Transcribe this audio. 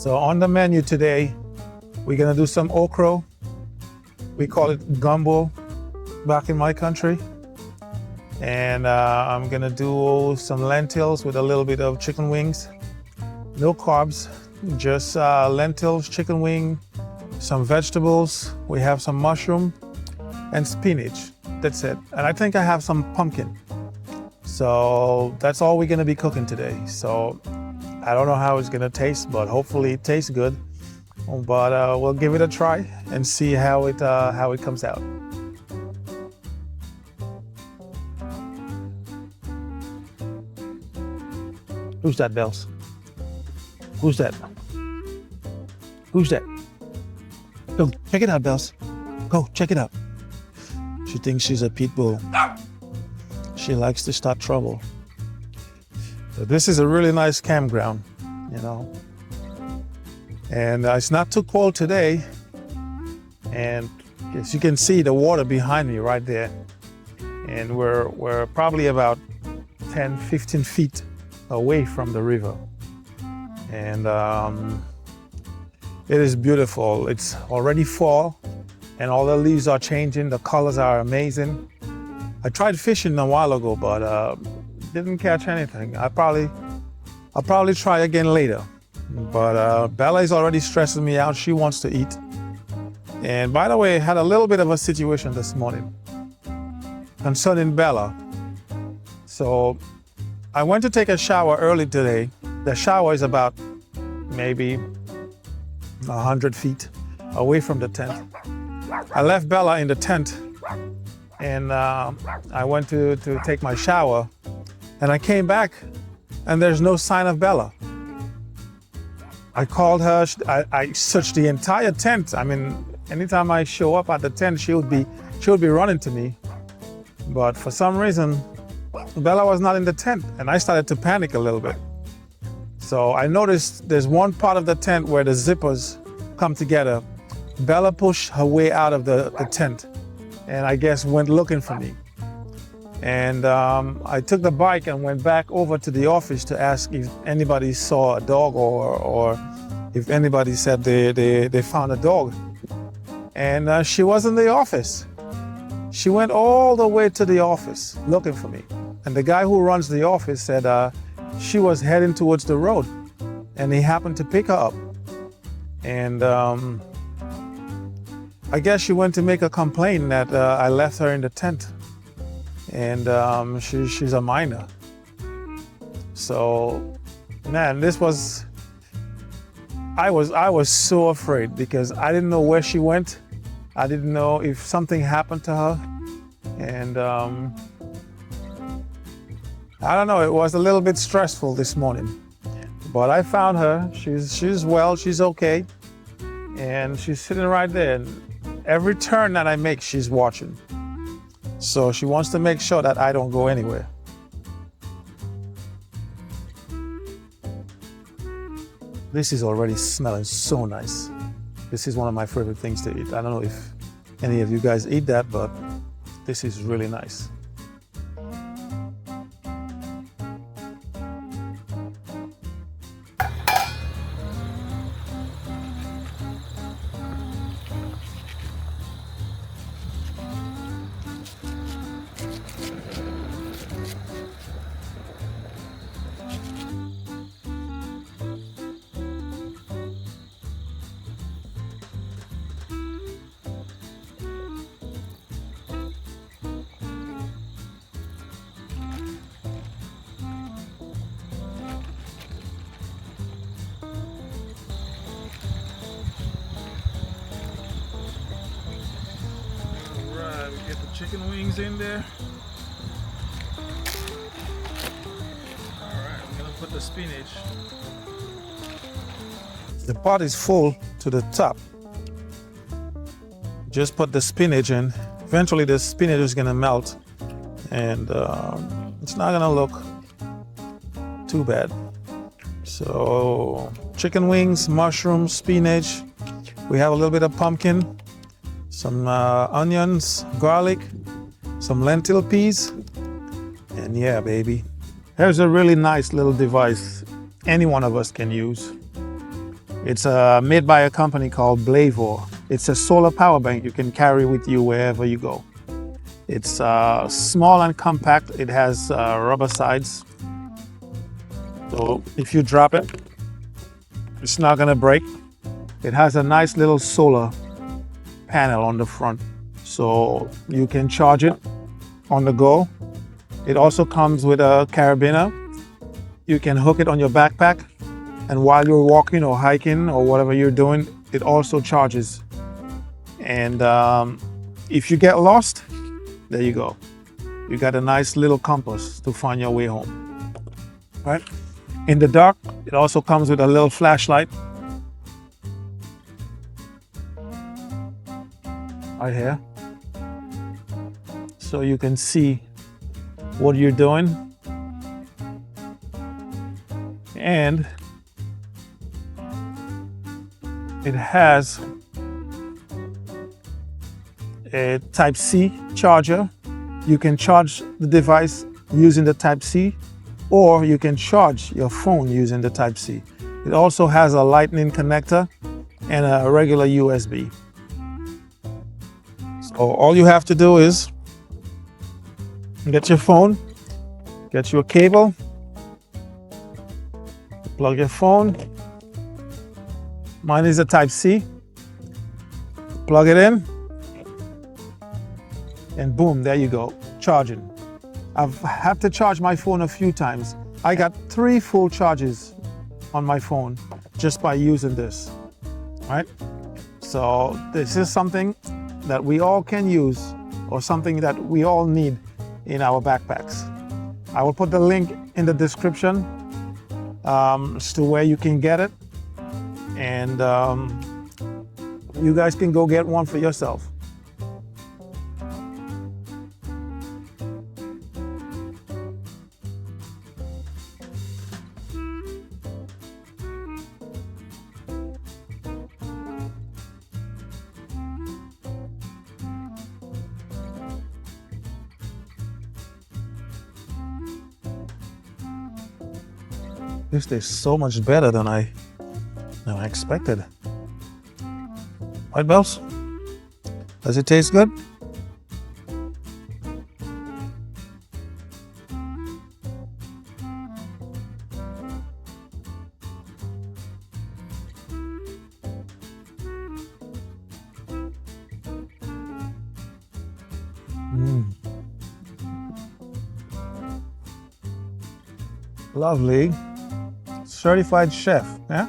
So on the menu today, we're gonna do some okra. We call it gumbo back in my country. And I'm gonna do some lentils with a little bit of chicken wings. No carbs, just lentils, chicken wing, some vegetables. We have some mushroom and spinach. That's it. And I think I have some pumpkin. So that's all we're gonna be cooking today. So I don't know how it's gonna taste, but hopefully it tastes good. But we'll give it a try and see how it comes out. Who's that, Bells? Who's that? Who's that? Go check it out, Bells. Go check it out. She thinks she's a pit bull. She likes to start trouble. So this is a really nice campground, you know. And it's not too cold today. And as you can see, the water behind me right there. And we're probably about 10, 15 feet away from the river. And it is beautiful. It's already fall and all the leaves are changing. The colors are amazing. I tried fishing a while ago, but didn't catch anything. I'll probably try again later. But Bella is already stressing me out. She wants to eat. And by the way, I had a little bit of a situation this morning concerning Bella. So I went to take a shower early today. The shower is about maybe 100 feet away from the tent. I left Bella in the tent and I went to take my shower and I came back and there's no sign of Bella. I called her, I searched the entire tent. I mean, anytime I show up at the tent, she would be running to me. But for some reason, Bella was not in the tent and I started to panic a little bit. So I noticed there's one part of the tent where the zippers come together. Bella pushed her way out of the tent and I guess went looking for me. And I took the bike and went back over to the office to ask if anybody saw a dog or if anybody said they found a dog. And she was in the office. She went all the way to the office looking for me. And the guy who runs the office said she was heading towards the road and he happened to pick her up. And I guess she went to make a complaint that I left her in the tent. And she's a minor. So, man, I was so afraid because I didn't know where she went. I didn't know if something happened to her. And I don't know, it was a little bit stressful this morning. But I found her, she's well, she's okay. And she's sitting right there. And every turn that I make, she's watching. So she wants to make sure that I don't go anywhere. This is already smelling so nice. This is one of my favorite things to eat. I don't know if any of you guys eat that, but this is really nice. Get the chicken wings in there. Alright, I'm gonna put the spinach. The pot is full to the top. Just put the spinach in. Eventually the spinach is gonna melt and it's not gonna look too bad. So chicken wings, mushrooms, spinach. We have a little bit of pumpkin, some onions, garlic, some lentil peas, and yeah, baby. Here's a really nice little device any one of us can use. It's made by a company called BLAVOR. It's a solar power bank you can carry with you wherever you go. It's small and compact. It has rubber sides. So if you drop it, it's not gonna break. It has a nice little solar panel on the front, so you can charge it on the go. It also comes with a carabiner. You can hook it on your backpack, and while you're walking or hiking or whatever you're doing, it also charges. And if you get lost, there you go. You got a nice little compass to find your way home. Right? In the dark, it also comes with a little flashlight. Right here. So you can see what you're doing. And it has a Type-C charger. You can charge the device using the Type-C, or you can charge your phone using the Type-C. It also has a lightning connector and a regular USB. So all you have to do is get your phone, get your cable, plug your phone. Mine is a Type-C. Plug it in, and boom, there you go, charging. I've had to charge my phone a few times. I got 3 full charges on my phone just by using this, right? So this is something that we all can use, or something that we all need in our backpacks. I will put the link in the description as to where you can get it, and you guys can go get one for yourself. This tastes so much better than I expected. Right, Bells? Does it taste good? Lovely. Certified chef, yeah?